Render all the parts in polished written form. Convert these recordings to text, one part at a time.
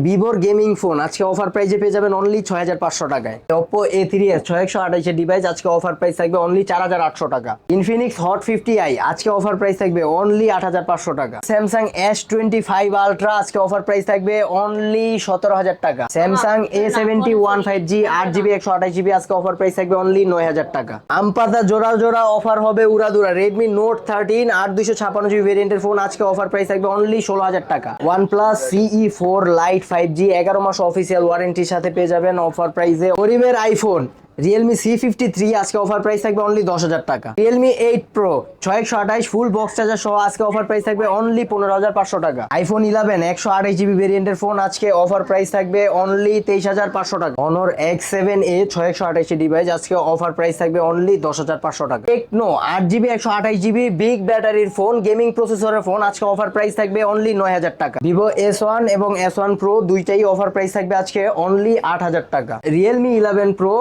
ভিভোর gaming phone আজকে offer প্রাইসে পেয়ে যাবেন অনলি 6500 টাকায়। Oppo A3s 6128 এর ডিভাইস আজকে অফার প্রাইস থাকবে অনলি 4800 টাকা। Infinix Hot 50i আজকে অফার প্রাইস থাকবে অনলি 8500 টাকা। Samsung S25 Ultra আজকে অফার প্রাইস থাকবে অনলি 17000 টাকা। Samsung A71 5G 8GB 128GB আজকে অফার প্রাইস থাকবে অনলি 9000 টাকা। আমপাতা জোড়া জোড়া অফার হবে উড়াদুরা। Redmi Note 13 8256GB ভেরিয়েন্টের ফোন আজকে অফার প্রাইস থাকবে অনলি 16000 টাকা। OnePlus CE4 Lite 5G 11 মাস অফিসিয়াল ওয়ারেন্টির সাথে পেয়ে যাবেন অফার প্রাইসে। করিমের আইফোন Realme C53 আজকে অফার প্রাইস থাকবে অনলি 10000 টাকা। Realme 8 Pro 6128 full box charger সহ আজকে অফার প্রাইস থাকবে অনলি 15500 টাকা। iPhone 11 128GB ভেরিয়েন্টের ফোন আজকে অফার প্রাইস থাকবে অনলি 23500 টাকা। Honor X7a 6128 ডিভাইস আজকে অফার প্রাইস থাকবে অনলি 10500 টাকা। Tecno 8GB 128GB বিগ ব্যাটারির ফোন গেমিং প্রসেসরের ফোন আজকে অফার প্রাইস থাকবে অনলি 9000 টাকা। Vivo S1 এবং S1 Pro দুইটাই অফার প্রাইস থাকবে আজকে অনলি 8000 টাকা। Realme 11 Pro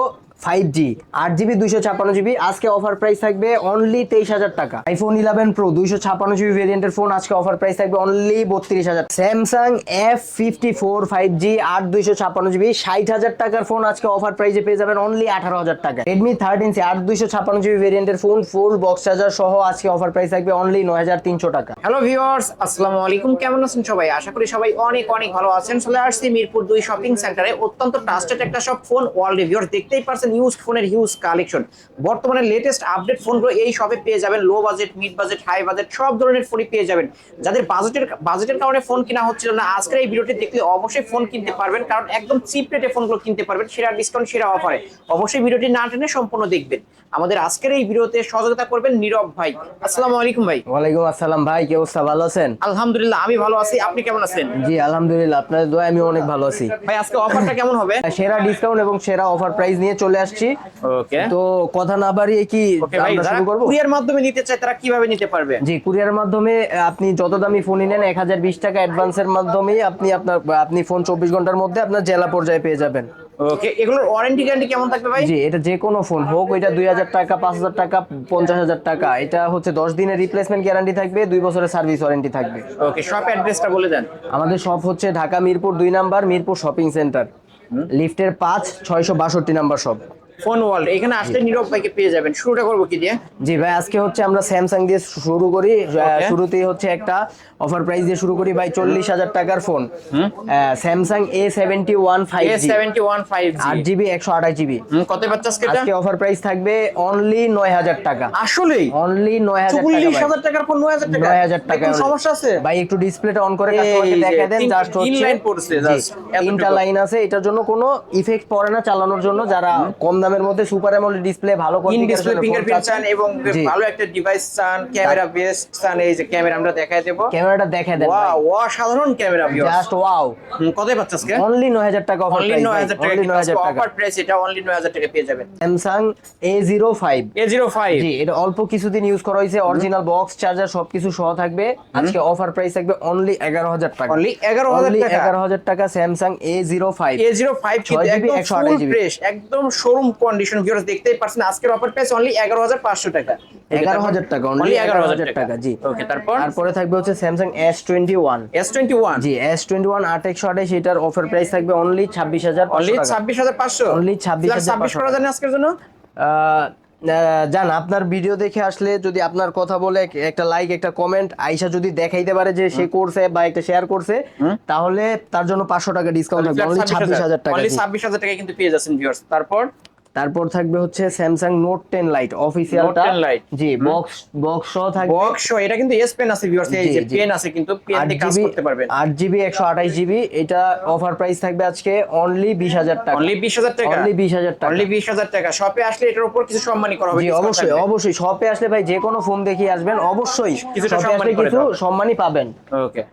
5G 8GB 256GB আজকে অফার প্রাইস থাকবে অনলি 23000 টাকা। iPhone 11 Pro 256GB ভেরিয়েন্টের ফোন আজকে অফার প্রাইস থাকবে only 32000। Samsung F54 5G 8256GB 60000 টাকার ফোন আজকে অফার প্রাইসে পেয়ে যাবেন অনলি 18000 টাকা। Redmi 13C 8256GB ভেরিয়েন্টের ফোন ফুল বক্স চার্জার সহ আজকে অফার প্রাইস থাকবে অনলি 9300 টাকা। হ্যালো ভিউয়ার্স, আসসালামু আলাইকুম। কেমন আছেন সবাই? আশা করি সবাই অনেক অনেক ভালো আছেন। চলে আসছি মিরপুর 2 শপিং সেন্টারে, অত্যন্ত ট্রাস্টেড একটা শপ ফোন ওয়ার্ল্ড। ভিউয়ার্স দেখতেই পারছেন ইউজড ফোনের হিউজ কালেকশন। বর্তমানে লেটেস্ট আপডেট ফোনগুলো এই শপে পেয়ে যাবেন। Low budget, mid budget, high budget সব ধরনের ফোনই পেয়ে যাবেন। যাদের বাজেটের কারণে ফোন কিনা হচ্ছিল না, আজকের এই ভিডিওটি দেখলে অবশ্যই ফোন কিনতে পারবেন, কারণ একদম চিপ রেটে ফোনগুলো কিনতে পারবেন সেরা ডিসকাউন্ট, সেরা অফারে। অবশ্যই ভিডিওটি না টেনে সম্পূর্ণ দেখবেন। আমাদের আজকের এই ভিডিওতে সহযোগিতা করবেন নীরব ভাই। আসসালামু আলাইকুম ভাই। ওয়ালাইকুম আসসালাম ভাই, কি অবস্থা? ভালো আছেন? আলহামদুলিল্লাহ, আমি ভালো আছি। আপনি কেমন আছেন? জি আলহামদুলিল্লাহ, আপনাদের দোয়ায় আমি অনেক ভালো আছি। ভাই আজকে অফারটা কেমন হবে? সেরা ডিসকাউন্ট এবং সেরা অফার প্রাইস নিয়ে চলে আসছি। ওকে, তো কথা না বাড়িয়ে কি আমরা শুরু করব? কুরিয়ার মাধ্যমে নিতে চাই তারা কিভাবে নিতে পারবে? জি, কুরিয়ার মাধ্যমে আপনি যত দামি ফোনই নেন 1020 টাকা অ্যাডভান্সের মাধ্যমে আপনি ফোন 24 ঘন্টার মধ্যে আপনার জেলা পর্যায়ে পেয়ে যাবেন। ওকে, এগুলোর ওয়ারেন্টি গ্যারান্টি কেমন থাকবে ভাই? জি, এটা যে কোনো ফোন হোক, এটা 2000 টাকা, 5000 টাকা, 50000 টাকা, এটা হচ্ছে 10 দিনের রিপ্লেসমেন্ট গ্যারান্টি থাকবে, 2 বছরের সার্ভিস ওয়ারেন্টি থাকবে। ওকে, শপ অ্যাড্রেসটা বলে দেন। আমাদের শপ হচ্ছে Dhaka Mirpur 2 number, Mirpur shopping centre, লিফটের 5 662 নাম্বার শপ। ফোন ওয়ার্ল্ড, এখানে আসলে নীরব ভাইকে পেয়ে যাবেন। শুরুটা করবো কি দিয়ে? জি ভাই, আজকে হচ্ছে আমরা স্যামসাং দিয়ে শুরু করি। শুরুতেই হচ্ছে একটা অফার প্রাইস দিয়ে শুরু করি ভাই, 40000 টাকার phone Samsung A71 5G 8GB 128GB। কত পাচ্ছ আজকে? আজকে অফার প্রাইস থাকবে অনলি 9000 টাকা। আসলেই অনলি 9000 টাকা। 40000 টাকার ফোন 9000 টাকা? 9000 টাকা। কোনো সমস্যা আছে ভাই? একটু ডিসপ্লেটা অন করে কাস্টমারকে দেখায় দেন। জাস্ট হচ্ছে লাইন পড়ছে, জাস্ট তিনটা লাইন আছে, এটার জন্য কোনো ইফেক্ট পড়ে না চালানোর জন্য। যারা কম দামের মধ্যে সুপার অ্যামোলেড ডিসপ্লে, ভালো ডিসপ্লে, ফিঙ্গারপ্রিন্ট চান এবং ভালো একটা ডিভাইস চান, ক্যামেরা বেস্ট চান, এই যে ক্যামেরা আমরা দেখায় দেব। ক্যামেরাটা দেখায় দেন। ওয়াও, অসাধারণ ক্যামেরা ভিউয়ার্স, জাস্ট ওয়াও। কত পাচ্ছ আজকে? অনলি 9000 টাকা অফার প্রাইস। অনলি 9000 টাকা। অনলি 9000 টাকা অফার প্রাইস, এটা অনলি 9000 টাকা পেয়ে যাবেন। Samsung A05 A05। জি, এটা অল্প কিছুদিন ইউজ করা হয়েছে, অরিজিনাল বক্স চার্জার সবকিছু সহ থাকবে। আজকে অফার প্রাইস থাকবে অনলি 11000 টাকা। অনলি 11000 টাকা। 11000 টাকা স্যামসাং A05 কিন্তু একদম ফুল ফ্রেশ, একদম শোরুম কন্ডিশন। ভিউয়ার্স দেখতেই পাচ্ছেন আজকের অফার প্রাইস অনলি 11500 টাকা। 11000 টাকা, অনলি 11000 টাকা। জি, ওকে, তারপরে থাকবে হচ্ছে স্যামসাং S21 জি S21 8128, এটার অফার প্রাইস থাকবে অনলি 26500 অনলি টাকা। 26500 অনলি 26500 করা জানেন আজকের জন্য? জান, আপনার ভিডিও দেখে আসলে যদি আপনার কথা বলে একটা লাইক, একটা কমেন্ট আইসা যদি দেখাইতে পারে যে সে করছে বা একটা শেয়ার করছে, তাহলে তার জন্য 500 টাকা ডিসকাউন্ট থাকবে। অনলি 26000 টাকা। অনলি 26000 টাকা কিন্তু পেয়ে যাচ্ছেন ভিউয়ার্স। তারপর থাকবে হচ্ছে স্যামসাং নোট 10 লাইট অফিশিয়ালটা। জি, বক্স সহ থাকবে। বক্স এটা কিন্তু এস পেন আছে ভিউয়ার্স, এই যে পেন আছে, কিন্তু পেন দিয়ে কাজ করতে পারবেন। 8GB 128GB, এটা অফার প্রাইস থাকবে আজকে অনলি 20000 টাকা। অনলি 20000 টাকা। অনলি 20000 টাকা। অনলি 20000 টাকা। শপে আসলে এটার উপর কিছু সম্মানী করা হবে। জি অবশ্যই, অবশ্যই শপে আসলে ভাই যে কোনো ফোন দেখিয়ে আসবেন, অবশ্যই কিছুটা শপে আসলে কিছু সম্মানই পাবেন। ওকে,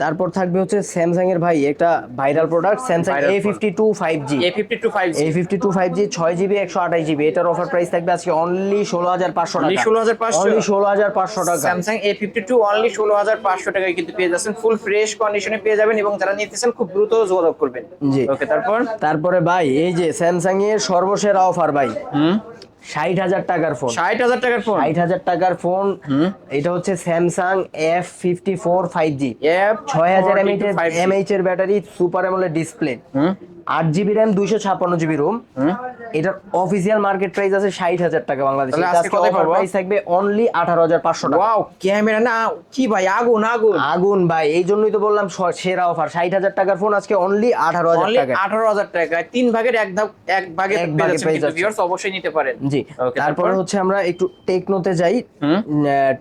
তারপর থাকবে হচ্ছে স্যামসাং এর ভাই একটা viral product Samsung A52 5G। A52 5G 6GB 128GB, এটার অফার প্রাইস থাকবে আজকে অনলি 16500 টাকা। অনলি 16500। অনলি 16500 টাকা। স্যামসাং A52 অনলি 16500 টাকায় কিন্তু পেয়ে যাচ্ছেন, ফুল ফ্রেশ কন্ডিশনে পেয়ে যাবেন, এবং যারা নিতেছেন খুব দ্রুত যোগাযোগ করবেন। জি, ওকে, তারপরে ভাই এই যে স্যামসাং এর সর্বসেরা অফার ভাই, 60,000 টাকার ফোন, 60,000 টাকার ফোন, 60,000 টাকার ফোন। এটা হচ্ছে স্যামসাং F54 5G, 6000 mAh এর battery, super AMOLED display, 8GB RAM, 256GB ROM. এটার অফিসিয়াল মার্কেট প্রাইস আছে 60,000 টাকা বাংলাদেশে। তাহলে আজকে আজকে কত অফার পাবো? প্রাইস থাকবে অনলি 18,500 টাকা। ওয়াও, ক্যামেরা না কি ভাই, আগুন আগুন আগুন ভাই, এই জন্যই তো বললাম সেরা অফার। 60,000 টাকার ফোন আজকে অনলি 18,000 অনলি টাকা। 18,000 টাকায় 3 ভাগের এক ভাগে এক পেয়ে ভাগে যাচ্ছেন, পেয়ে কিন্তু যাচ্ছেন। ভিউয়ার্স অবশ্যই নিতে পারেন। জি, Okay, তারপরে তারপর? হচ্ছে আমরা একটু টেকনোতে যাই।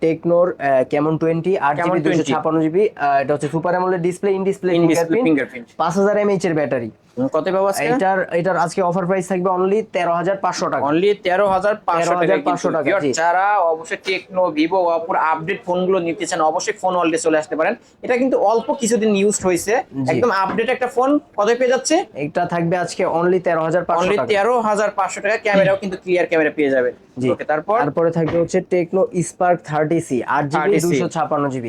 টেকনোর ক্যামন 20 8GB Camon 20 256GB, এটা হচ্ছে super AMOLED display, in display In display fingerprint, fingerprint। 5000 mAh এর ব্যাটারি। কত পাবো আজকে? এটার আজকে অফার প্রাইস থাকবে অনলি 13,500 টাকা। অনলি 13,500 টাকা। 13,500 টাকা, জি। যারা অবশ্যই টেকনো, ভিভো, অপোর আপডেট ফোনগুলো নিতে চান অবশ্যই ফোন ওয়ার্ল্ডে চলে আসতে পারেন। এটা কিন্তু অল্প কিছুদিন ইউজড হয়েছে, একদম আপডেট একটা ফোন। কত পেয়ে যাচ্ছে? এটা থাকবে আজকে অনলি 13,500 অনলি টাকা। 13,500 টাকা। ক্যামেরাও কিন্তু ক্লিয়ার ক্যামেরা পেয়ে যাবে। জি, ওকে, তারপর? তারপরে থাকবে হচ্ছে Tecno Spark 30C 8GB 30C 256GB।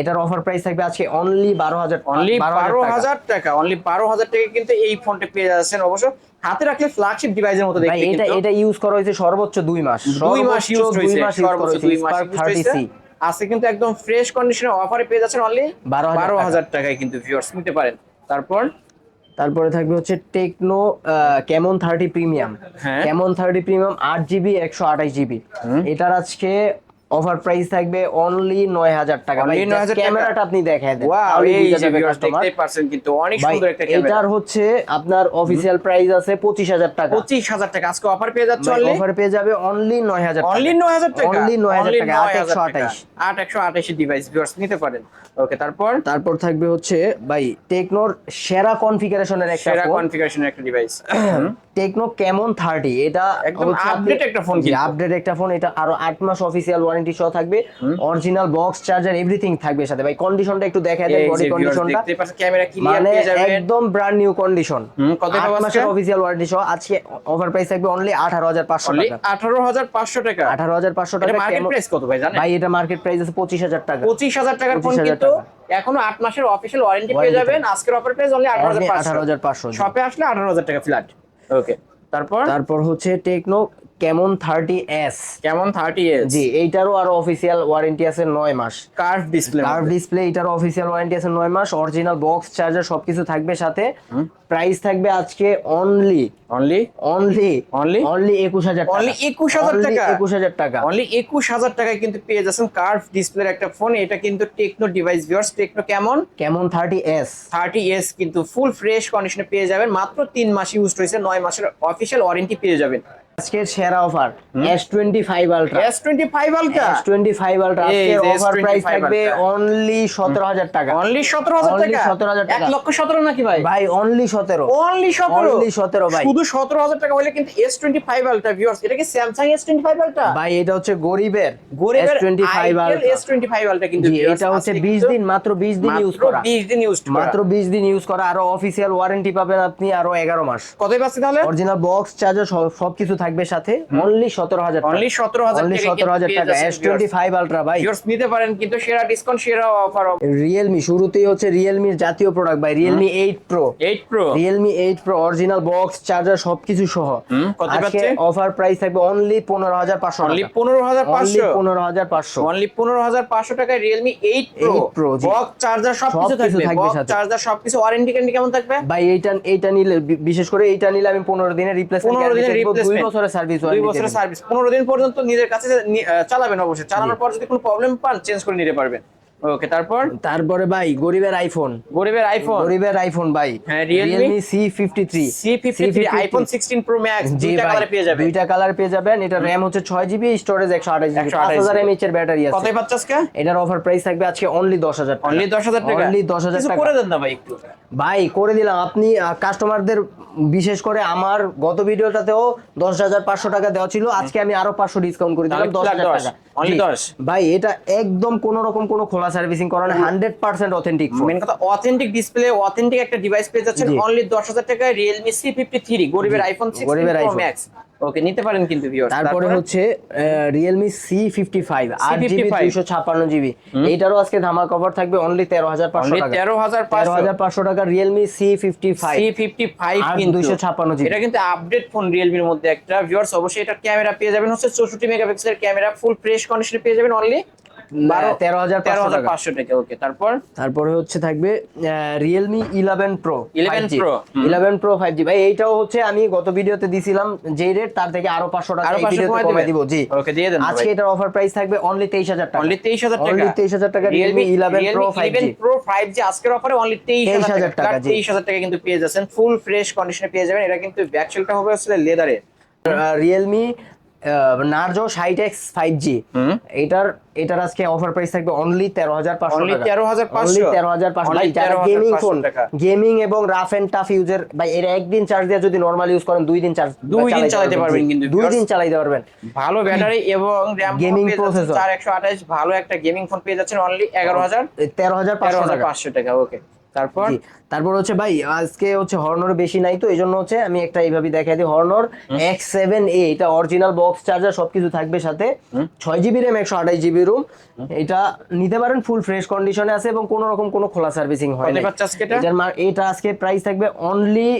এটার অফার প্রাইস থাকবে আজকে অনলি 12,000 অনলি 12,000 12,000 টাকা। অনলি 12,000 টাকা কিন্তু এই ফোনটা পেয়ে যাচ্ছেন। অবশ্য হাতে রাখলে ফ্ল্যাগশিপ ডিভাইসের মতো ভাই, দেখতে। এটা কিন্তু এটা ইউজ করা হয়েছে সর্বোচ্চ 2 মাস। 2 মাস ইউজ হয়েছে, সর্বোচ্চ 2 মাস স্পার্ক 30C আজকে কিন্তু একদম ফ্রেশ কন্ডিশনে অফারে পেয়ে যাচ্ছেন অনলি 12,000 টাকায় কিন্তু ভিউয়ার্স নিতে পারেন। তারপরে থাকবে হচ্ছে টেকনো ক্যামন 30 প্রিমিয়াম। হ্যাঁ। Camon 30 premium 8GB 128GB। এটার আজকে অফার প্রাইস থাকবে অনলি 9,000 টাকা। ভাই, Only 9,000 টাকা। ক্যামেরাটা আপনি দেখায় দেন, ওয়াও, তাহলে এই বুঝা যে যাবে ভিউয়ার্স কাস্টমার। দেখতেই পারছেন কিন্তু অনেক ভাই, সুন্দর একটা ক্যামেরা। এটার হচ্ছে আপনার অফিসিয়াল প্রাইস আছে 25,000 টাকা। 25,000 টাকা আজকে অফার পেয়ে যাচ্ছে ভাই, অনলি অফার পেয়ে যাবে অনলি 9,000 টাকা। অনলি 9,000 টাকা। অনলি 9,000 টাকা, 9,000 828। 828 ডিভাইস ভিউয়ার্স নিতে পারেন। ওকে, তারপর থাকবে হচ্ছে ভাই টেকনোর সেরা কনফিগারেশনের একটা সেরা ফোন, কনফিগারেশনের একটা ডিভাইস। Techno Camon 30। এটা একদম আপডেট একটা ফোন কিন্তু। আপডেট একটা ফোন। এটা আরো 8 মাস অফিসিয়াল ওয়ারেন্টি সহ থাকবে, অরিজিনাল বক্স চার্জার এভরিথিং থাকবে সাথে। ভাই, কন্ডিশনটা একটু দেখায় দেন, এই বডি যে ভিউয়ার্স কন্ডিশনটা দেখতেই পাচ্ছেন, ক্যামেরা ক্লিয়ার মানে পেয়ে যাবেন। একদম ব্র্যান্ড নিউ কন্ডিশন। কত 8 পাবো আজকে? মাসের অফিসিয়াল ওয়ারেন্টি সহ আজকে অফার প্রাইস থাকবে অনলি 18,500 অনলি টাকা। 18,500 টাকা। 18,500 এটা টাকা। মার্কেট Camon- প্রাইস কত ভাই জানেন? ভাই, এটা মার্কেট প্রাইস আছে 25,000 টাকা। 25,000 টাকার ফোন 25,000 কিন্তু টাকা। এখনো 8 মাসের অফিশিয়াল ওয়ারেন্টি পেয়ে Warranty যাবেন। আজকের অফার প্রাইস অনলি 18,500। 18,500 জি। শপে আসলে 18,000 টাকা ফ্ল্যাট। ওকে, তারপর হচ্ছে টেকনো ক্যামন 30S। কেমন 30s? জি, এইটারও আরো অফিসিয়াল ওয়ারেন্টি আছে 9 মাস। Curve display. কার্ভ ডিসপ্লে, এটারও অফিসিয়াল ওয়ারেন্টি আছে 9 মাস। অরিজিনাল বক্স চার্জার সবকিছু থাকবে সাথে। প্রাইস থাকবে আজকে only only only Only? Only 21,000 টাকা। অনলি 21,000 টাকা। 21,000 টাকা। অনলি 21,000 টাকায় কিন্তু পেয়ে যাচ্ছেন কার্ভ ডিসপ্লের একটা ফোন। এটা কিন্তু টেকনো ডিভাইস ভিউয়ার্স। টেকনো কেমন ক্যামন 30S 30s কিন্তু ফুল ফ্রেশ কন্ডিশনে পেয়ে যাবেন। মাত্র 3 মাস ইউজ হয়েছে, 9 মাসের অফিশিয়াল ওয়ারেন্টি পেয়ে যাবেন। আজকের সেরা offer S25 ultra. S25 ultra. S25 ultra এই আজকের যে অফার প্রাইস S25 থাকবে Ultra। অনলি 17,000 টাকা। অনলি 17,000 Only টাকা। 17,000 টাকা। 1,17,000 নাকি ভাই? ভাই, অনলি 17। অনলি 17। Only 17 ভাই। শুধু 17,000 টাকা হলে কিন্তু S25 আলট্রা ভিউয়ার্স। এটা কি স্যামসাং S25 আলট্রা? ভাই, এটা হচ্ছে গরিবের গরিবের S25 আলট্রা। S25 আলট্রা কিন্তু জি, viewers, এটা হচ্ছে আজকে 20 কিন্তু দিন, মাত্র 20 দিন ইউজ মাত্র করা। 20 দিন ইউজ করা। মাত্র 20 দিন ইউজ করা। আরো অফিসিয়াল ওয়ারেন্টি পাবেন আপনি আরো 11 মাস। কতই পাচ্ছি তাহলে? অরিজিনাল বক্স চার্জার সবকিছু থাকবে সাথে। অনলি 17,000 টাকা। অনলি 17,000 অনলি টাকা 17,000 টাকা। S25 আলট্রা ভাই। ভিউয়ার্স নিতে পারেন কিন্তু সেরা ডিসকাউন্ট, সেরা অফার। রিয়েলমি, শুরুতেই হচ্ছে রিয়েলমির জাতীয় প্রোডাক্ট ভাই, Realme 8 pro. 8 pro. Realme 8 pro original box charger সবকিছু সহ কত আজকে পাচ্ছে? অফার প্রাইস থাকবে অনলি 15,500 টাকা। অনলি 15,500। 15,500। অনলি 15,500 টাকায় রিয়েলমি 8 প্রো। 8 Pro, জি। বক্স চার্জার সবকিছু সবকিছু থাকবে। থাকবে বক্স সাথে। চার্জার সবকিছু। ওয়ারেন্টি গ্যারান্টি কেমন থাকবে? ভাই, এইটা নিলে বিশেষ করে এইটা নিলে আমি 15 দিনের রিপ্লেসমেন্ট 15 দিনের 2 রিপ্লেসমেন্ট, বছরের সার্ভিস 2 বছরের সার্ভিস। 15 দিন পর্যন্ত নিজের কাছে চালাবেন অবশ্যই। চালানোর পর যদি কোনো প্রবলেম পান চেঞ্জ করে নিতে পারবেন। ওকে, তারপরে ভাই গরিবের আইফোন। গরিবের আইফোন ভাই, হ্যাঁ, Realme C53 C53 iPhone 16 pro max জি দুইটা ভাই, কালারে পেয়ে যাবেন। দুইটা কালার পেয়ে যাবেন। এটা র‍্যাম হচ্ছে 6GB, স্টোরেজ 128GB, 5000 mAh এর ব্যাটারি আছে। কতই পাচ্ছ আজকে? এটার অফার প্রাইস থাকবে আজকে অনলি 10,000 টাকা। অনলি 10,000 টাকা। অনলি 10,000 কিছু টাকা করে দেন না ভাই একটু। ভাই, করে দিলাম। আপনি কাস্টমারদের, বিশেষ করে আমার গত ভিডিওটাতেও 10,500 টাকা দেওয়া ছিল, আজকে আমি আরো 500 ডিসকাউন্ট করে দিলাম, 10,000 টাকা। অনলি জি। 10। ভাই, এটা একদম কোন রকম কোনো খোলা সার্ভিসিং করা না, 100% অথেন্টিক ফোন। মেন কথা অথেন্টিক ডিসপ্লে, অথেন্টিক একটা ডিভাইস পেয়ে যাচ্ছেন জি। অনলি 10,000 টাকায়। Realme C53 গরিবের আইফোন 16 গরিবের প্রো iPhone। ম্যাক্স ওকে নিতে পারেন কিন্তু ভিউয়ার্স। তারপরে হচ্ছে Realme C55 8GB 256GB, এইটারও আজকে ধামাকা অফার থাকবে অনলি 13500 টাকা। 13500 টাকা Realme C55 C55 কিন্তু 256GB। এটা কিন্তু আপডেট ফোন রিয়েলমির মধ্যে একটা ভিউয়ার্স। অবশ্যই এটা ক্যামেরা পেয়ে যাবেন হচ্ছে 64 মেগাপিক্সেলের ক্যামেরা, ফুল ফ্রেশ কন্ডিশনে পেয়ে যাবেন অনলি 13500 টাকা। ওকে তারপরে হচ্ছে থাকবে Realme 11 Pro 11 5G। Pro 11 Pro 5G ভাই, এইটাও হচ্ছে আমি গত ভিডিওতে দিছিলাম যে রেট, তার থেকে আরো 500 টাকা আরো এই 500 ভিডিওতে কমায় কমাই দিব। জি ওকে দিয়ে দেন আজকে এটার অফার প্রাইস থাকবে অনলি 23000 টাকা। অনলি 23000 টাকা। অনলি 23000 টাকা Realme 11 Pro 5G। 11 Pro 5G আজকের অফারে অনলি 23000 টাকা। জি 23000 টাকা কিন্তু পেয়ে যাচ্ছেন, ফুল ফ্রেশ কন্ডিশনে পেয়ে যাবেন। এটা কিন্তু ব্যাক শেলটা হবে আসলে লেদারে। Realme Narzo 60X 5G, এটার আজকে অফার প্রাইস থাকবে অনলি 13500 অনলি টাকা। 13500 অনলি 13500 ভাই, যারা গেমিং ফোন, গেমিং এবং রাফ এন্ড টাফ ইউজার ভাই, এর একদিন চার্জ দিয়ে যদি নরমাল ইউজ করেন 2 দিন চালাতে পারবেন কিন্তু 2 দিন চালাতে পারবেন। ভালো ব্যাটারি এবং র‍্যাম গেমিং প্রসেসর 4128, ভালো একটা গেমিং ফোন পেয়ে যাচ্ছেন অনলি 13500 টাকা। ওকে তারপর হচ্ছে ভাই আজকে হচ্ছে হর্নর বেশি নাই, তো এইজন্য হচ্ছে আমি একটা এইভাবে দেখাই দিই। হর্নর X7A, এটা অরিজিনাল বক্স চার্জার সবকিছু থাকবে সাথে, 6GB RAM 128GB রুম। এটা নিতে পারেন, ফুল ফ্রেশ কন্ডিশনে আছে এবং কোনো রকম কোনো খোলা সার্ভিসিং হয় না। এটা আজকে প্রাইস থাকবে অনলি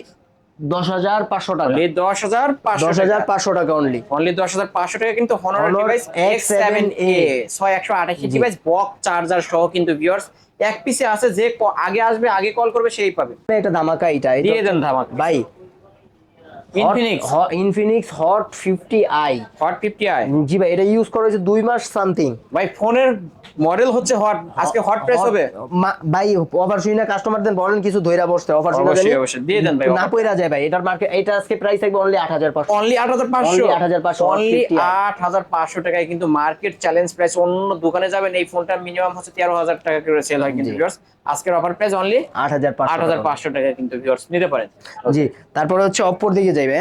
10500 টাকা। 10500 টাকা অনলি 10500 টাকা কিন্তু Honor device X7A 6128 device box charger সহ কিন্তু ভিউয়ার্স এক পিসে আছে, যে আগে আসবে আগে কল করবে সেই পাবে। এটা ধামাকা, এটা দিয়ে দেন ধামাকা ভাই। Infinix hot 50i। জি ভাই, এটা ইউজ করা হয়েছে 2 মাস সামথিং ভাই। ফোনের মডেল হচ্ছে হট, আজকে হট প্রাইস হবে ভাই। অফার শুই না কাস্টমারদের বলেন কিছু ধইরা বসতে, অফার শুই না অবশ্যই দিয়ে দেন ভাই, না কইরা যায় ভাই। এটার মার্কেট, এটা আজকে প্রাইস থাকবে অনলি 8500। অনলি 8500 টাকায় কিন্তু মার্কেট চ্যালেঞ্জ প্রাইস। অন্য দোকানে যাবেন এই ফোনটা মিনিমাম হচ্ছে 13000 টাকা করে সেল হয় কিন্তু ভিউয়ার্স। আজকের অফার প্রাইস অনলি 8500 টাকা কিন্তু ভিউয়ার্স নিতে পারেন। জি তারপরে হচ্ছে Oppo দিকে যাইবে।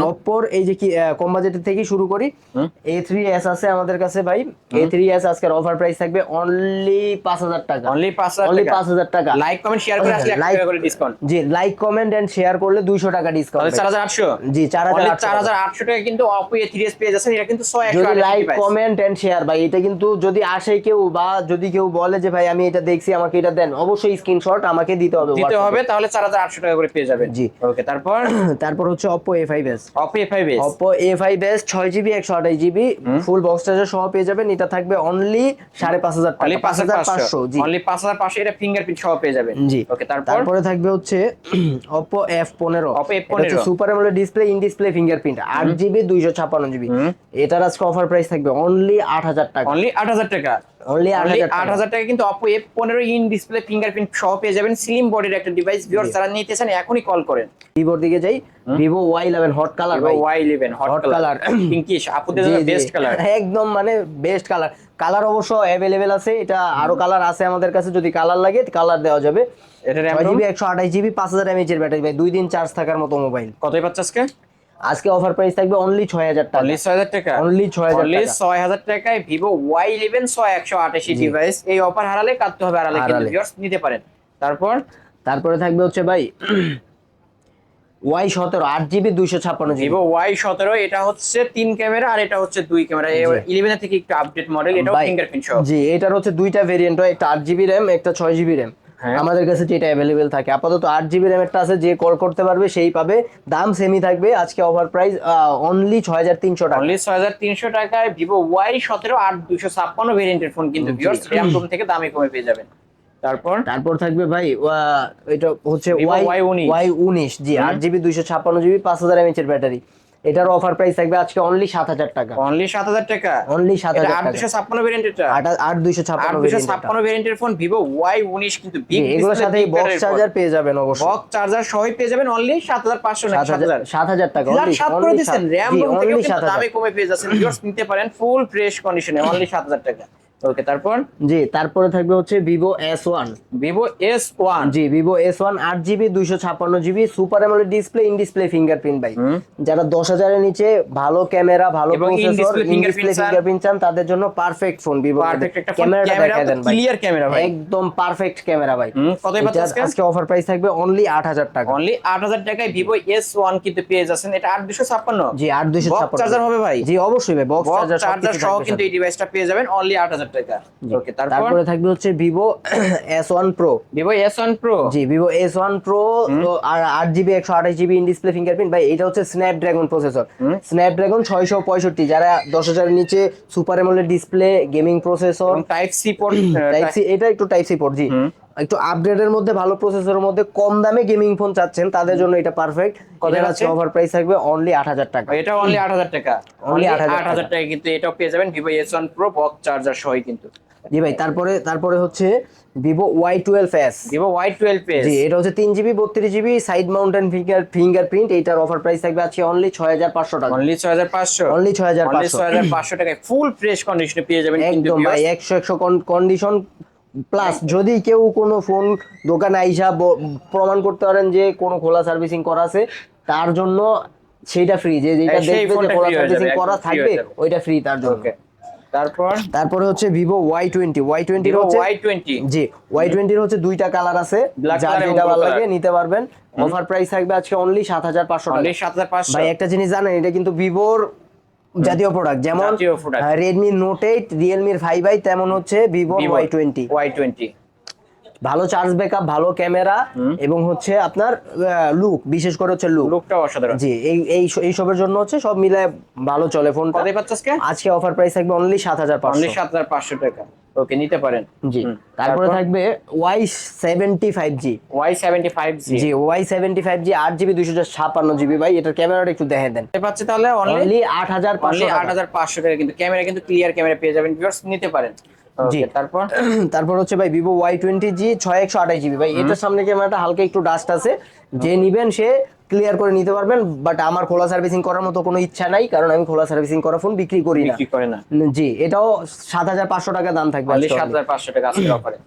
Oppo এই যে কি কম বাজেটের থেকে শুরু করি, A3s আছে আমাদের কাছে ভাই। A3s আজকের অফার প্রাইস থাকবে অনলি 5000 টাকা। অনলি 5000 টাকা। লাইক কমেন্ট শেয়ার করে আসলে 1 টাকা করে ডিসকাউন্ট। জি লাইক কমেন্ট এন্ড শেয়ার করলে 200 টাকা ডিসকাউন্ট। তাহলে 4800। জি 4800 টাকা কিন্তু Oppo A3s পেয়ে যাচ্ছেন। এটা কিন্তু 100 যদি লাইক কমেন্ট এন্ড শেয়ার ভাই, এটা কিন্তু যদি আসে কেউ বা যদি কেউ বলে যে ভাই আমি এটা দেখছি আমাকে এটা দেন, অবশ্যই স্ক্রিনশট আমাকে দিতে হবে, তাহলে 4800 টাকা করে পেয়ে যাবেন। জি ওকে তারপর হচ্ছে Oppo A5s। Oppo A5s 6GB 128GB full box charger সহ পেয়ে যাবেন। এটা থাকবে অনলি 5500 টাকা। 5500। জি অনলি 5500, এটা ফিঙ্গারপ্রিন্ট সহ পেয়ে যাবেন। জি ওকে তারপরে থাকবে হচ্ছে Oppo F15। F15 super AMOLED display, in display fingerprint, 8GB 256GB। এটার আজকে অফার প্রাইস থাকবে অনলি 8000 টাকা। অনলি 8000 টাকা। অনলি 8000 টাকা কিন্তু Oppo F15 in display fingerprint সহ পেয়ে যাবেন। স্লিম বডির একটা ডিভাইস ভিউয়ার্স, যারা নিতে চান এখনই কল করেন। ভিভোর দিকে যাই, Vivo Y11 হট কালার ভাই। Y11 হট কালার, পিঙ্কিশ, আপুদের জন্য বেস্ট কালার, একদম মানে বেস্ট কালার। কালার অবশ্য अवेलेबल আছে, এটা আরো কালার আছে আমাদের কাছে, যদি কালার লাগে কালার দেওয়া যাবে। এটা RAM 6GB 128GB 5000 mAh এর ব্যাটারি ভাই, 2 দিন চার্জ থাকার মতো মোবাইল। কতই পাচ্ছ আজকে অফার প্রাইস থাকবে অনলি 6000 টাকা। অনলি 6000 টাকা। অনলি 6000 টাকায় Vivo Y11 128 ডিভাইস। এই অফার হারালে কাটতে হবে, হারালে কিন্তু ভিউয়ার্স নিতে পারেন। তারপরে থাকবে হচ্ছে ভাই Y17 8GB 256GB। Vivo Y17, এটা হচ্ছে 3 ক্যামেরা আর এটা হচ্ছে 2 ক্যামেরা। 11 এর থেকে একটু আপডেট মডেল, এটাও ফিঙ্গারপ্রিন্ট সহ। জি এটার হচ্ছে দুইটা ভেরিয়েন্ট হয়, একটা 8GB RAM একটা 6GB RAM। আমাদের কাছে যেটা अवेलेबल থাকে আপাতত 8GB RAM একটা আছে, যে কল করতে পারবে সেই পাবে। দাম সেমই থাকবে। আজকে অফার প্রাইস অনলি 6300 টাকা। অনলি 6300 টাকায় Vivo Y17 8256 ভেরিয়েন্টের ফোন কিন্তু ভিউয়ার্স RAM রুম থেকে দামে কমে পেয়ে যাবেন। তারপর থাকবে ভাই এটা হচ্ছে Y19। জি 8GB 256GB 5000 mAh এর ব্যাটারি। এটার অফার প্রাইস থাকবে আজকে অনলি 7000 টাকা। অনলি 7000 টাকা। অনলি 7000 টাকা। 8256 ভেরিয়েন্ট, এটা 8256 ভেরিয়েন্টের ফোন Vivo Y19 কিন্তু বিগ ডিসপ্লে, এগুলোর সাথে বক্স চার্জার পেয়ে যাবেন। অবশ্যই বক্স চার্জার সহই পেয়ে যাবেন অনলি 7500 না 7000 টাকা। অনলি 7 করে দিবেন। RAM রুম থেকে কিন্তু দামে কমে পেয়ে যাচ্ছেন ভিউয়ার্স, নিতে পারেন ফুল ফ্রেশ কন্ডিশনে অনলি 7000 টাকা। ওকে তারপর জি, তারপরে থাকবে হচ্ছে Vivo S1। Vivo S1। G, Vivo S1 8GB 256GB super AMOLED display, in display fingerprint ভাই। যারা 10,000 এর নিচে ভালো ক্যামেরা, ভালো এবং processor, in-display in display fingerprint চান, ফিঙ্গারপ্রিন্ট চান, তাদের জন্য পারফেক্ট ফোন ভিভো। পারফেক্ট একটা ফোন, ক্যামেরাটা দেখায় দেন ভাই, ক্লিয়ার ক্যামেরা ভাই, একদম পারফেক্ট ক্যামেরা ভাই। কতই পাচ্ছেন আজকে? আজকে অফার প্রাইস থাকবে অনলি 8,000 টাকা। অনলি 8000 টাকায় ভিভো S1 কিন্তু পেয়ে যাচ্ছেন। এটা 8256। জি, 8256 চার্জার হবে ভাই? জি অবশ্যই ভাই, বক্স চার্জার চার্জার সহ কিন্তু এই ডিভাইসটা পেয়ে যাবেন অনলি 8000 টাকা। ওকে তারপরে থাকবে হচ্ছে Vivo S1 Pro। Vivo S1 Pro। জি, ভিভো S1 Pro আর 8GB 128GB in display fingerprint ভাই। এটা হচ্ছে স্ন্যাপড্রাগন প্রসেসর, স্ন্যাপড্রাগন 665। যারা 10,000 এর নিচে super AMOLED display, gaming processor, type C port, type C, এটা একটু টাইপ সি পোর্ট। জি, একটু আপডেটের মধ্যে, ভালো প্রসেসরের মধ্যে কম দামে গেমিং ফোন চাচ্ছেন, তাদের জন্য এটা পারফেক্ট। এটার আজকে অফার প্রাইস থাকবে অনলি 8,000 টাকা। এটা অনলি 8000 টাকা, Only অনলি 8,000 8000 টাকা কিন্তু এটাও পেয়ে যাবেন Vivo S1 Pro box charger সহই কিন্তু। জি ভাই, তারপরে হচ্ছে ভিভো Y12s। Vivo Y12s। জি, এটা হচ্ছে 3GB 32GB side mountain fingerprint. এটার অফার প্রাইস থাকবে আজকে অনলি 6,500 টাকা। অনলি 6500। অনলি অনলি 6,500 6500 টাকায় ফুল ফ্রেশ কন্ডিশনে পেয়ে যাবেন কিন্তু একদম ভাই, 100 কন্ডিশন প্লাস। যদি কেউ কোনো ফোন দোকানে আইসা প্রমাণ করতে পারেন যে কোনো খোলা সার্ভিসিং করা আছে, তার জন্য সেইটা ফ্রি। যে যেটা সেই দেখবে যে ফোনটা খোলা free হয়ে সার্ভিসিং যাবে, করা একদম free থাকবে, হয়ে যাবে। ওইটা ফ্রি তার জন্য। ওকে তারপরে হচ্ছে ভিভো Y20 এর ভিভো হচ্ছে Y20। জি, Y20 এর হচ্ছে দুইটা কালার আছে, Black যার color এবং যেটা blue ভালো color। লাগে নিতে পারবেন। অফার প্রাইস থাকবে আজকে অনলি 7,500 টাকা। অনলি 7500। ভাই একটা জিনিস জানেন, এটা কিন্তু ভিভোর জাতীয় প্রোডাক্ট। যেমন জাতীয় product। রেডমি নোট 8, রিয়েলমির 5i, তেমন হচ্ছে ভিভো Y20। Y20 ভালো চার্জ ব্যাকআপ, ভালো ক্যামেরা, এবং হচ্ছে আপনার লুক, বিশেষ করে হচ্ছে লুক। লুকটাও অসাধারণ। জি, এই সবের জন্য হচ্ছে সব মিলে ভালো চলে ফোনটা। কতই পাচ্ছেন আজকে? আজকে অফার প্রাইস থাকবে অনলি 7,500। অনলি 7500 টাকা। ওকে নিতে পারেন। জি, তারপরে থাকবে Y75G। Y75G। জি, Y75G 8GB 256GB ভাই। এটার ক্যামেরাটা একটু দেখে দেন। পাচ্ছে তাহলে অনলি অনলি 8,500 টাকা। 8500 টাকা কিন্তু ক্যামেরা কিন্তু ক্লিয়ার ক্যামেরা পেয়ে যাবেন ভিউয়ার্স, নিতে পারেন। জি, ওকে তারপর হচ্ছে ভাই ভিভো Y20G 6128GB ভাই। এটার সামনে ক্যামেরাটা হালকা একটু ডাস্ট আছে, যে নিবেন সে ক্লিয়ার করে নিতে পারবেন। বাট আমার খোলা সার্ভিসিং করার মতো কোনো ইচ্ছা নাই, কারণ আমি খোলা সার্ভিসিং করা ফোন বিক্রি করি না। বিক্রি করে না। জি, এটাও 7,500 টাকা দাম থাকবে অনলি আজকে। 7500 টাকা আজকের অফারে।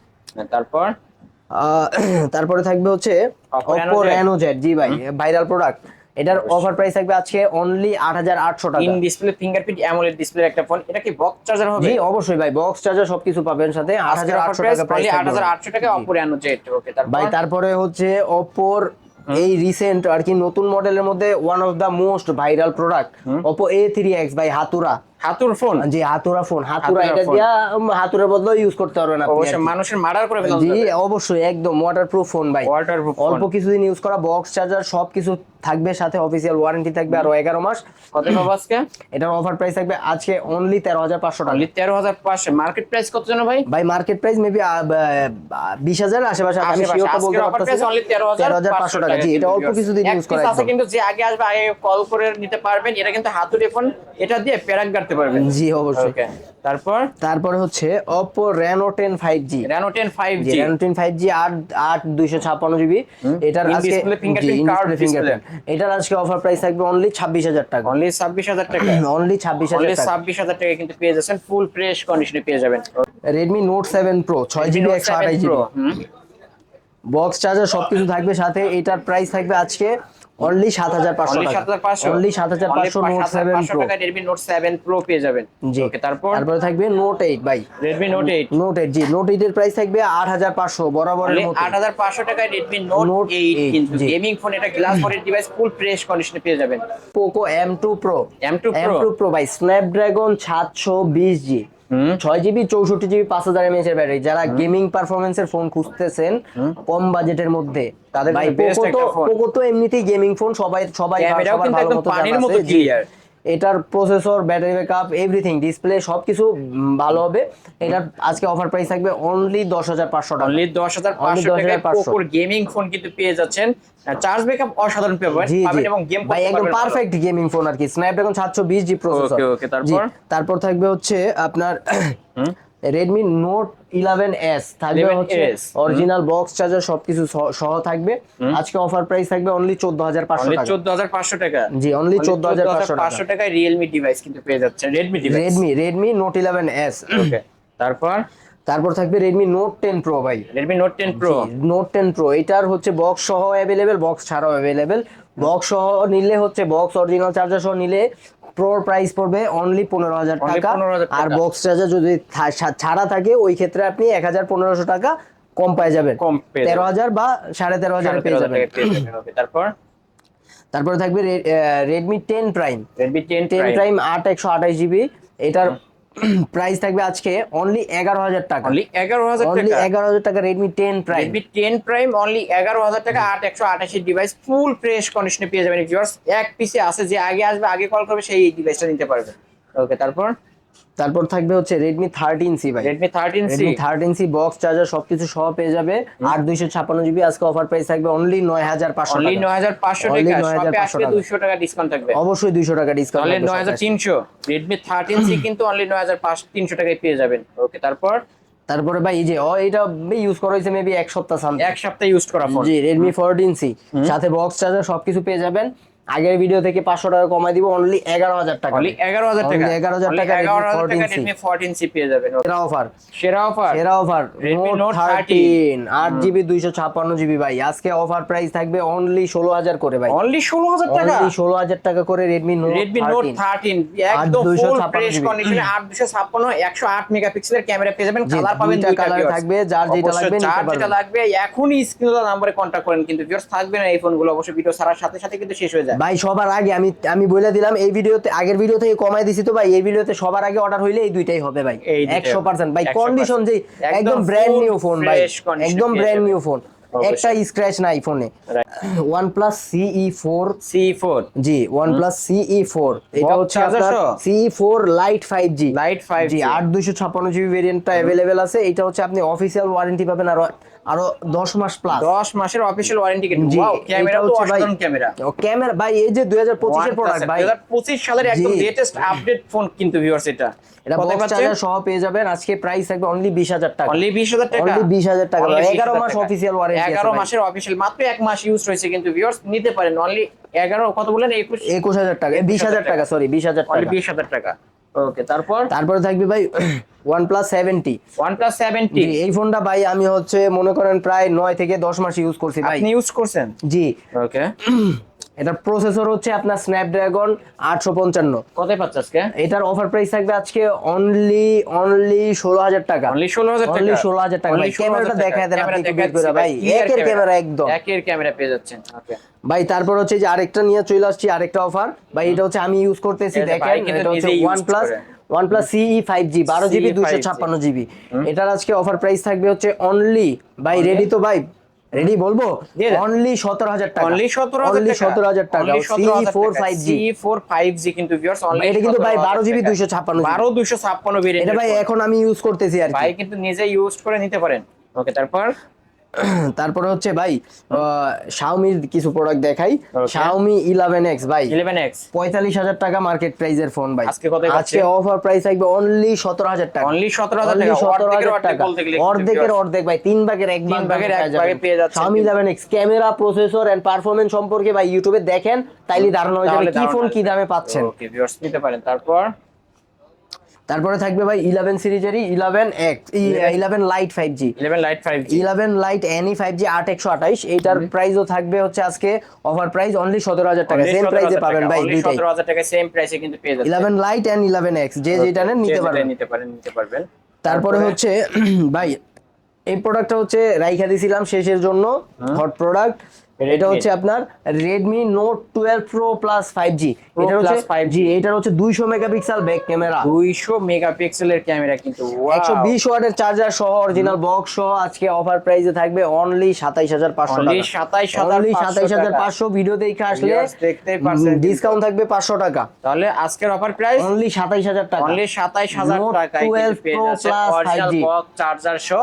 তারপরে থাকবে হচ্ছে Oppo Oppo Reno Z। Reno Z। জি ভাই, ভাইরাল প্রোডাক্ট। এটার অফার প্রাইস থাকবে আজকে অনলি 8,800 টাকা। In display fingerprint AMOLED display একটা ফোন। এটা কি বক্স চার্জার হবে? জি অবশ্যই ভাই, বক্স চার্জার সবকিছু পাবেন সাথে। 8,800 টাকা প্রাইস। 8800 টাকা Oppo Reno Z। ওকে ভাই, তারপরে হচ্ছে Oppo এই রিসেন্ট আর কি নতুন মডেলের মধ্যে one of the most viral product Oppo A3X ভাই। হাতুর ফোন। জি, হাতুরা ফোন। হাতুরা এটা ফোন। দিয়া হাতুরের বদলে ইউজ করতে পারবেন আপনি। অবশ্যই মানুষের মার্ডার করে ফেলতে জি হবে। অবশ্যই, একদম ওয়াটারপ্রুফ ফোন ভাই। ওয়াটারপ্রুফ অল্প কিছুদিন ইউজ করা, বক্স চার্জার সবকিছু থাকবে সাথে, অফিসিয়াল ওয়ারেন্টি থাকবে আরো 11 মাস। কত পাবো আজকে? এটার অফার প্রাইস থাকবে আজকে অনলি 13,500 টাকা। অনলি 13500। মার্কেট প্রাইস কত জানো ভাই? ভাই মার্কেট প্রাইস মেবি 20,000 আশেপাশে, আমি শিওর তো বলতে পারতেছি না। অনলি 13,500 টাকা। জি, এটা অল্প কিছুদিন ইউজ করা আছে একদম। কিন্তু যে আগে আসবে আগে কল করে নিতে পারবেন। এটা কিন্তু হাতুড়ি ফোন, এটা দিয়ে প্যারাক গাড়তে পারবেন। জি অবশ্যই। ওকে তারপরে হচ্ছে Oppo Reno 10 5G। Reno 10 5G। Reno 10 5G 8 256GB। এটার আজকে ডিসপ্লে ফিঙ্গারপ্রিন্ট কার্ড ডিসপ্লে। এটার আজকে অফার প্রাইস থাকবে অনলি 26,000 টাকা। অনলি 26000 টাকা। অনলি 26,000 টাকা। 26000 টাকা কিন্তু পেয়ে যাচ্ছেন ফুল ফ্রেশ কন্ডিশনে পেয়ে যাবেন। Redmi Note 7 Pro 6GB 128GB box charger সবকিছু থাকবে সাথে। এটার প্রাইস থাকবে আজকে অনলি 7,500 টাকা। অনলি 7,500 Note 7 Pro টাকা Redmi Note 7 Pro পেয়ে যাবেন। জি, ওকে তারপরে থাকবে Note 8 ভাই। Redmi Note 8। Note 8 জি, Note 8 এর প্রাইস থাকবে 8,500 বরাবরের মতো। 8500 টাকায় Redmi Note 8 কিন্তু গেমিং ফোন। এটা গ্লাস বডির ডিভাইস, ফুল ফ্রেশ কন্ডিশনে পেয়ে যাবেন। Poco M2 Pro M2 Pro ভাই, Snapdragon 720G 6GB 64GB 5000 mAh এর ব্যাটারি। যারা গেমিং পারফরম্যান্সের ফোন খুঁজতেছেন কম বাজেটের মধ্যে, তাদের ভাই বেস্ট একটা ফোন। Poco তো এমনিতেই গেমিং ফোন, সবাই ক্যামেরাও কিন্তু ভালো একদম মতো পানির জানা মতো আছে। জি, ক্লিয়ার। এটার processor, battery backup, everything, display সবকিছু ভালো হবে। এটার আজকে অফার প্রাইস থাকবে অনলি 10,500 টাকা। অনলি 10500 টাকায় পোকোর গেমিং ফোন কিন্তু পেয়ে যাচ্ছেন। চার্জ ব্যাকআপ অসাধারণ পাবেন এবং গেম ভাই একদম পারফেক্ট গেমিং ফোন আর কি। Snapdragon 720G processor. ওকে তারপর থাকবে হচ্ছে আপনার Redmi Note 11s থাকবে হচ্ছে অরিজিনাল বক্স চার্জার সবকিছু সহ থাকবে। আজকে অফার প্রাইস থাকবে অনলি 14,500 টাকা। 14,500 টাকা। জি, অনলি 14,500 টাকায় Realme ডিভাইস কিন্তু পেয়ে যাচ্ছেন। Redmi Redmi Note 11s। ওকে তারপর তারপর থাকবে রেডমি নোট 10 প্রো ভাই। Redmi note 10 pro. Note 10 pro এটার হচ্ছে বক্স সহ অ্যাভেলেবেল, বক্স ছাড়াও অ্যাভেলেবেল। বক্স সহ নিলে হচ্ছে বক্স অরিজিনাল চার্জার সহ নিলে প্রোর প্রাইস পড়বে অনলি 15,000 Only টাকা। 15,000 আর টাকা। বক্স চার্জার যদি ছাড়া থাকে ওই ক্ষেত্রে আপনি 1,500 টাকা কম পাই যাবেন, কম পেয়ে যাবেন। 13,000 বা 13,500 পেয়ে যাবেন। ওকে, তারপর তারপরে থাকবে Redmi 10 prime. Redmi 10 10 prime. Prime 8/128 GB, এটার প্রাইস থাকবে আজকে অনলি 11,000 টাকা। অনলি 11,000 অনলি টাকা। 11,000 টাকা Redmi 10 prime. Redmi 10 prime only 11,000 টাকা, 8/128 ডিভাইস ফুল ফ্রেশ কন্ডিশনে পেয়ে যাবেন ভিউয়ার্স। এক পিসে আছে, যে আগে আসবে আগে কল করবে সেই ডিভাইসটা নিতে পারবে। ওকে, তারপর থাকবে হচ্ছে রেডমি 13C ভাই। Redmi 13C। Redmi 13C box charger সবকিছু সহ পেয়ে যাবে। 8/256 জিবি, আজকে অফার প্রাইস থাকবে অনলি 9,500 অনলি টাকা। 9,500 Only টাকা। শপে 9,500 আসলে টাকা। 200 টাকা ডিসকাউন্ট থাকবে। অবশ্যই 200 টাকা ডিসকাউন্ট তাহলে থাকবে। 9,300। রেডমি 13C কিন্তু অনলি 9,300 টাকায় পেয়ে যাবেন। ওকে, তারপরে ভাই এই যে এটা ইউজ করা হয়েছে মেবি এক সপ্তাহ সামথিং। এক সপ্তাহ ইউজ করা ফোন। জি রেডমি 14C সাথে বক্স চার্জার সবকিছু পেয়ে যাবেন। আগের ভিডিও থেকে 500 টাকা কমাই দিব, অনলি 11,000 টাকা। অনলি 11,000 টাকা। Only 11,000 টাকা 11,000 টাকা Redmi রেডমি 14C পেয়ে যাবেন। সেরা অফার, সেরা অফার। সেরা offer Redmi note Note 13 8GB 256GB ভাই। আজকে অফার প্রাইস থাকবে অনলি 16,000 করে ভাই। অনলি 16,000 টাকা। অনলি 16,000 টাকা করে রেডমি নোট রেডমি নোট 13 একদম ফুল 256 ফ্রেশ GB কন্ডিশনে 8/256 108 মেগাপিক্সেলের ক্যামেরা পেয়ে যাবেন। জি, কালার পাবেন দুইটা দুইটা কালার viewers। থাকবে, যার যেটা অবশ্যই লাগবে নিতে যার যেটা পারবেন। লাগবে এখনই স্ক্রিনে নাম্বারে কন্টাক্ট করেন, কিন্তু ভিউয়ার্স থাকবে না এই ফোনগুলো অবশ্যই ভিডিও ছাড়ার সাথে সাথে কিন্তু শেষ হয়ে যায়। ভাই সবার আগে আমি বলে দিলাম, এই ভিডিওতে আগের ভিডিও থেকে কমাই দিছি তো ভাই, এই ভিডিওতে সবার আগে অর্ডার হইলে এই দুইটাই হবে ভাই। এই দুইটাই 100% ভাই 100% কন্ডিশন যে একদম একদম ব্র্যান্ড full নিউ ফোন ভাই, fresh condition একদম পেয়ে ব্র্যান্ড যাবেন। নিউ ফোন, একটা স্ক্র্যাচ নাই ফোনে। OnePlus CE4। C4 জি OnePlus CE4 এটা Box হচ্ছে charger আপনার সহ? CE4 Lite 5G। Lite 5G জি 8/256GB ভেরিয়েন্টটা अवेलेबल আছে। এটা হচ্ছে আপনি অফিশিয়াল ওয়ারেন্টি পাবেন আরো 10 মাস প্লাস। 10 মাসের অফিশিয়াল ওয়ারেন্টি কিন্তু। জি, ওয়াও, ক্যামেরা এটা তো হচ্ছে ভাই অসাধারণ ক্যামেরা। ক্যামেরা ভাই এই যে 2025 এর প্রোডাক্ট ভাই, 2025 সালের একদম জি। লেটেস্ট আপডেট ফোন কিন্তু ভিউয়ার্স এটা এটা কত বক্স পাচ্ছেন? চার্জার সহ পেয়ে যাবেন। আজকে প্রাইস থাকবে অনলি 20,000 টাকা। অনলি 20,000 টাকা। অনলি 20,000 টাকা। Only 11 20,000 মাস টাকা। অফিশিয়াল ওয়ারেন্টি আছে 11 ভাই। মাসের অফিশিয়াল, মাত্র এক মাস ইউজ হয়েছে কিন্তু ভিউয়ার্স নিতে পারেন। অনলি 11 কত বলেন? 21,000 টাকা, 20,000 টাকা, সরি 20,000 অনলি টাকা। 20,000 টাকা। ওকে, তারপরে থাকবে ভাই OnePlus 70। OnePlus 70 জি এই ফোনটা ভাই আমি হচ্ছে মনে করেন প্রায় 9 থেকে 10 মাস ইউজ করছি ভাই। আপনি ইউজ করছেন? জি ওকে, এটার প্রসেসর হচ্ছে আপনার স্ন্যাপড্রাগন 855। কত পাচ্ছ আজকে? এটার অফার প্রাইস থাকবে আজকে অনলি 16,000 টাকা। অনলি 16,000 টাকা। অনলি 16,000 টাকা ভাই। Only 16,000 ক্যামেরাটা টাকা। দেখায় দেন ক্যামেরা আপনি একটু বের করে দেখাচ্ছি ভাই, একের ক্যামেরা একদম। একের ক্যামেরা পেয়ে যাচ্ছেন। ওকে ভাই তারপর হচ্ছে যে আরেকটা নিয়ে চলে আসছি, আরেকটা অফার ভাই। এটা হচ্ছে আমি ইউজ করতেছি, এটা দেখেন ভাই কিন্তু এটা হচ্ছে নিজেই use OnePlus করে। OnePlus CE 5G 12GB 256GB। এটার আজকে অফার প্রাইস থাকবে হচ্ছে অনলি ভাই রেডি তো ভাই, রেডি বলবো দিয়ে দেন। অনলি 17,000 টাকা। অনলি 17,000 অনলি টাকা। 17,000 টাকা। Only 17,000 CE4 টাকা। 5G। CE4 5G কিন্তু ভিউয়ার্স অনলি এটা কিন্তু ভাই 12GB 256GB। 12/256 ভেরিয়েন্ট। এটা ভাই এখন আমি ইউজ করতেছি আর ভাই কি। কিন্তু নিজে ইউজ করে নিতে পারেন। ওকে, তারপরে হচ্ছে ভাই Xiaomi-র কিছু প্রোডাক্ট দেখাই। Okay. Xiaomi 11X ভাই 11X 45,000 টাকা মার্কেট প্রাইসের ফোন ভাই। আজকে কত পাচ্ছে? আজকে অফার প্রাইস থাকবে অনলি 17,000 টাকা। অনলি 17,000 Only টাকা। 17,000 টাকা। বলতে গেলে কিন্তু অর্ধেকের viewers। অর্ধেক ভাই, 3 ভাগের 1 ভাগ 3 ভাগের এক পেয়ে ভাগে যাবেন। পেয়ে যাচ্ছেন Xiaomi কিন্তু। 11X camera, processor and performance সম্পর্কে ভাই ইউটিউবে দেখেন, তাইলে ধারণা হয়ে যাবে তাহলে কি ফোন ধারণা কি দামে পাচ্ছেন। ওকে ভিউয়ার্স নিতে পারেন। তারপরে থাকবে ভাই 11 সিরিজেরই 11X 11 Lite 5G। 11 Lite 5G 11 Lite NE 5G 8/128। এইটার প্রাইসও থাকবে হচ্ছে আজকে অফার প্রাইস অনলি 17,000 টাকা। সেম প্রাইসে পাবেন ভাই দুইটাই। 17,000 টাকা সেম প্রাইসে কিন্তু পেয়ে যাচ্ছেন। 11 Lite and 11X যে যেটা নেন নিতে পারবেন। নিতে পারবেন। তারপরে হচ্ছে ভাই এই প্রোডাক্টটা হচ্ছে রাইখা দিছিলাম শেষের জন্য, হট প্রোডাক্ট। এটা হচ্ছে আপনার Redmi Note 12 Pro Plus 5G। এটা হচ্ছে 5G, এটার হচ্ছে 200 মেগাপিক্সেল ব্যাক ক্যামেরা, 200 মেগাপিক্সেলের ক্যামেরা কিন্তু। ওয়াও, 120 ওয়াটের চার্জার সহ অরিজিনাল বক্স সহ আজকে অফার প্রাইসে থাকবে অনলি 27,500 অনলি টাকা। 27,500 ভিডিও দেখে আসলে দেখতেই পারছেন ডিসকাউন্ট থাকবে 500 টাকা। তাহলে আজকের অফার প্রাইস অনলি 27,000 টাকা। অনলি 27,000 Note টাকায় 12 কিন্তু পেয়ে Pro যাচ্ছে Plus original 5G। Box charger সহ।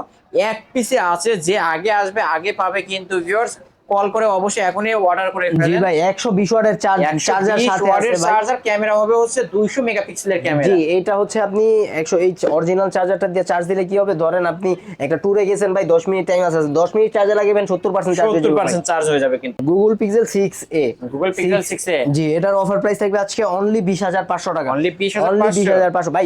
এক পিসে আছে, যে আগে আসবে আগে পাবে কিন্তু ভিউয়ার্স। কল করে অবশ্যই এখনই অর্ডার করে জি ফেলেন। ভাই 120 ওয়াটের চার্জার সাথে আছে ভাই। চার্জার, ক্যামেরা হবে হচ্ছে 200 মেগাপিক্সেলের ক্যামেরা। জি এটা হচ্ছে আপনি 100 এই অরিজিনাল চার্জারটা দিয়ে চার্জ দিলে কি হবে, ধরেন আপনি একটা ট্যুরে গেছেন ভাই, 10 মিনিট টাইম আছে, 10 মিনিট চার্জে লাগাবেন 70% চার্জ হয়ে যাবে। 70% চার্জ হয়ে যাবে কিন্তু। Google pixel 6a, Google pixel 6a, জি এটার অফার প্রাইস থাকবে আজকে অনলি 20,500 টাকা। অনলি 20,500। অনলি 20,500 ভাই।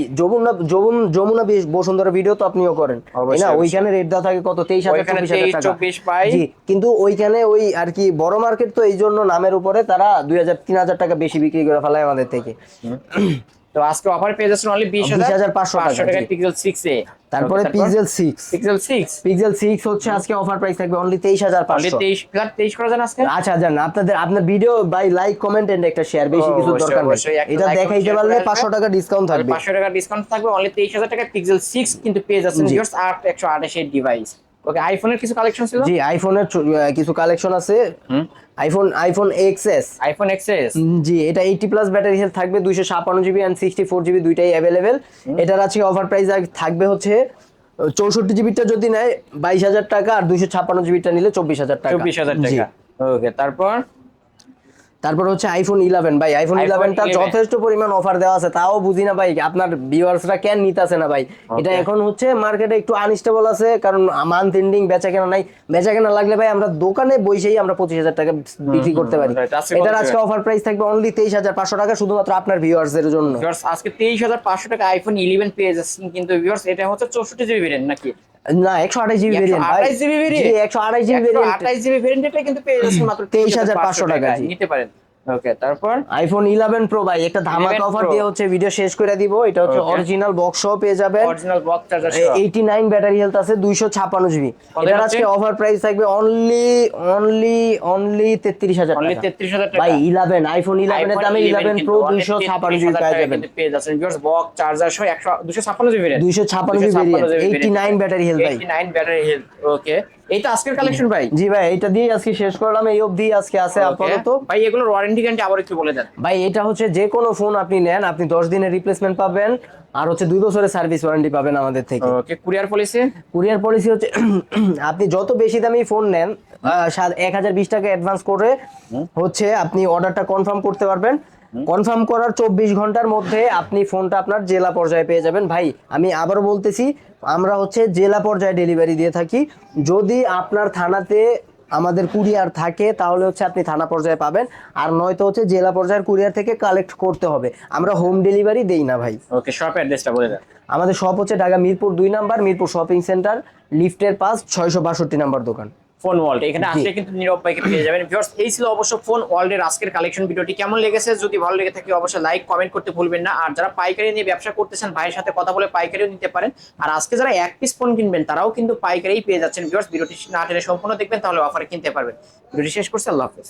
যমুনা বসুন্ধরা ভিডিও তো আপনিও করেন তাই না, অবশ্যই। ওইখানে রেট দেওয়া থাকে কত 23,000 ওইখানে 24,000 টাকা। 24 পাই। জি কিন্তু ওইখানে ওই আর কি বড় মার্কেট তো, এই জন্য নামের উপরে তারা 2,000 3,000 টাকা বেশি বিক্রি করে ফেলায় আমাদের থেকে। তো আজকে অফার পেয়ে যাচ্ছেন অনলি 20,500 টাকা, টাকা জি। Pixel 6a। তারপরে পিক্সেল 6, পিক্সেল 6 হচ্ছে আজকে অফার প্রাইস থাকবে অনলি অনলি 23,500। 23 করে দেন আজকে। আচ্ছা জান, আপনার video by like comment and একটা শেয়ার, বেশি কিছু অবশ্যই, দরকার নেই। অবশ্যই, একটা এটা like, দেখাইতে share পারলে করে 500 টাকা ডিসকাউন্ট থাকবে। 500 টাকা ডিসকাউন্ট থাকবে অনলি 23,000 টাকা পিক্সেল 6 কিন্তু পেয়ে যাচ্ছেন জি। ভিউয়ার্স 128 এর ডিভাইস। ওকে, আইফোনের কিছু কালেকশন ছিল। জি আইফোনের কিছু কালেকশন আছে। IPhone XS, iPhone XS. জি এটা 80 প্লাস ব্যাটারি হেলথ থাকবে, 256 জিবি এন্ড 64 জিবি দুইটাই অ্যাভেলেবেল। এটার আজকে অফার প্রাইস থাকবে হচ্ছে 64 জিবিটা যদি নেয় 22,000 টাকা, আর 256 জিবিটা নিলে 24,000 টাকা। 24,000 জি। টাকা। ওকে, তারপর হচ্ছে আইফোন 11 ভাই, আইফোন iPhone 11টা 11 যথেষ্ট পরিমাণ অফার দেওয়া আছে, তাও বুঝি না ভাই আপনার ভিউয়ার্সরা কেন নিতেছে না ভাই। এটা এখন হচ্ছে মার্কেটে একটু আনস্টেবল আছে, কারণ মান্থ এন্ডিং বেচা কেনা নাই। বেচা কেনা লাগলে ভাই আমরা দোকানে বসেই আমরা 25,000 টাকা বিক্রি করতে পারি। right, আজকে এটার কত আজকে অফার প্রাইস থাকবে অনলি 23,500 টাকা, শুধুমাত্র আপনার ভিউয়ার্সদের জন্য। ভিউয়ার্স আজকে 23,500 টাকা আইফোন 11 পেয়ে যাচ্ছেন কিন্তু ভিউয়ার্স এটা হচ্ছে 64 জিবি ভেরিয়েন্ট নাকি? না 128 জিবি ভেরিয়েন্ট ভাই। 128 জিবি ভেরিয়েন্ট। জি 128 জিবি ভেরিয়েন্ট, 128 জিবি ভেরিয়েন্টটা কিন্তু পেয়ে যাচ্ছেন মাত্র 23,500 টাকা, জি। নিতে পারেন। ওকে, তারপর আইফোন 11 প্রো ভাই একটা ধামাকা 11 অফার Pro। দিয়ে হচ্ছে ভিডিও শেষ করে দিব। এটা হচ্ছে Okay। অরিজিনাল বক্স সহ পেয়ে যাবেন, অরিজিনাল বক্স চার্জার সহ 89 ব্যাটারি হেলথ আছে, 256 জিবি। কত এটার যাচ্ছে? আজকে অফার প্রাইস থাকবে অনলি 33,000 অনলি টাকা। 33,000 টাকা ভাই 11 আইফোন 11 এর দামে 11 প্রো 256 জিবি পেয়ে যাবেন। কিন্তু পেয়ে যাচ্ছেন ভিউয়ার্স বক্স চার্জার সহ 256 GB variant. 256 GB variant, 89 battery health ভাই। 89 ব্যাটারি হেলথ। ওকে, এইটা আজকের কালেকশন ভাই। জি ভাই এটা দিয়ে আজকে শেষ করলাম, এই অবধি আজকে আছে Okay। আপাতত। ভাই এগুলোর ওয়ারেন্টি গ্যারান্টি আবার একটু বলে দেন। ভাই এটা হচ্ছে যে কোনো ফোন আপনি নেন, আপনি 10 দিনের রিপ্লেসমেন্ট পাবেন, আর হচ্ছে 2 বছরের সার্ভিস ওয়ারেন্টি পাবেন আমাদের থেকে। ওকে, কুরিয়ার পলিসি। কুরিয়ার পলিসি হচ্ছে আপনি যত বেশি দামি ফোন নেন 1,020 টাকা অ্যাডভান্স করে হচ্ছে আপনি অর্ডারটা কনফার্ম করতে পারবেন। কনফার্ম করার 24 ঘন্টার মধ্যে আপনি ফোনটা আপনার জেলা পর্যায়ে পেয়ে যাবেন। ভাই আমি আবারও বলতেছি, আমরা হচ্ছে জেলা পর্যায়ে ডেলিভারি দিয়ে থাকি। যদি আপনার থানাতে আমাদের কুরিয়ার থাকে তাহলে হচ্ছে আপনি থানা পর্যায়ে পাবেন, আর নয়তো হচ্ছে জেলা পর্যায়ের কুরিয়ার থেকে কালেক্ট করতে হবে। আমরা হোম ডেলিভারি দেই না ভাই। ওকে, শপ অ্যাড্রেসটা বলে দেন। আমাদের শপ হচ্ছে Dhaka Mirpur 2 number, Mirpur shopping centre, লিফটের পাশ 662 নাম্বার দোকান। ফোন ওয়ার্ল্ড, এখানে জি। আসলে কিন্তু নীরব ভাইকে পেয়ে যাবেন। ভিউয়ার্স এই ছিল অবশ্য ফোন ওয়ার্ল্ডের আজকের কালেকশন। ভিডিওটি কেমন লেগেছে, যদি ভালো লেগে থাকে অবশ্যই লাইক কমেন্ট করতে ভুলবেন না। আর যারা পাইকারি নিয়ে ব্যবসা করতেছেন ভাইয়ের সাথে কথা বলে পাইকারিও নিতে পারেন। আর আজকে যারা এক পিস ফোন কিনবেন তারাও কিন্তু পাইকারিই পেয়ে যাচ্ছেন। ভিউয়ার্স ভিডিওটি না টেনে সম্পূর্ণ দেখবেন, তাহলে অফারে কিনতে পারবেন। ভিডিওটি শেষ করছি, আল্লাহ হাফেজ।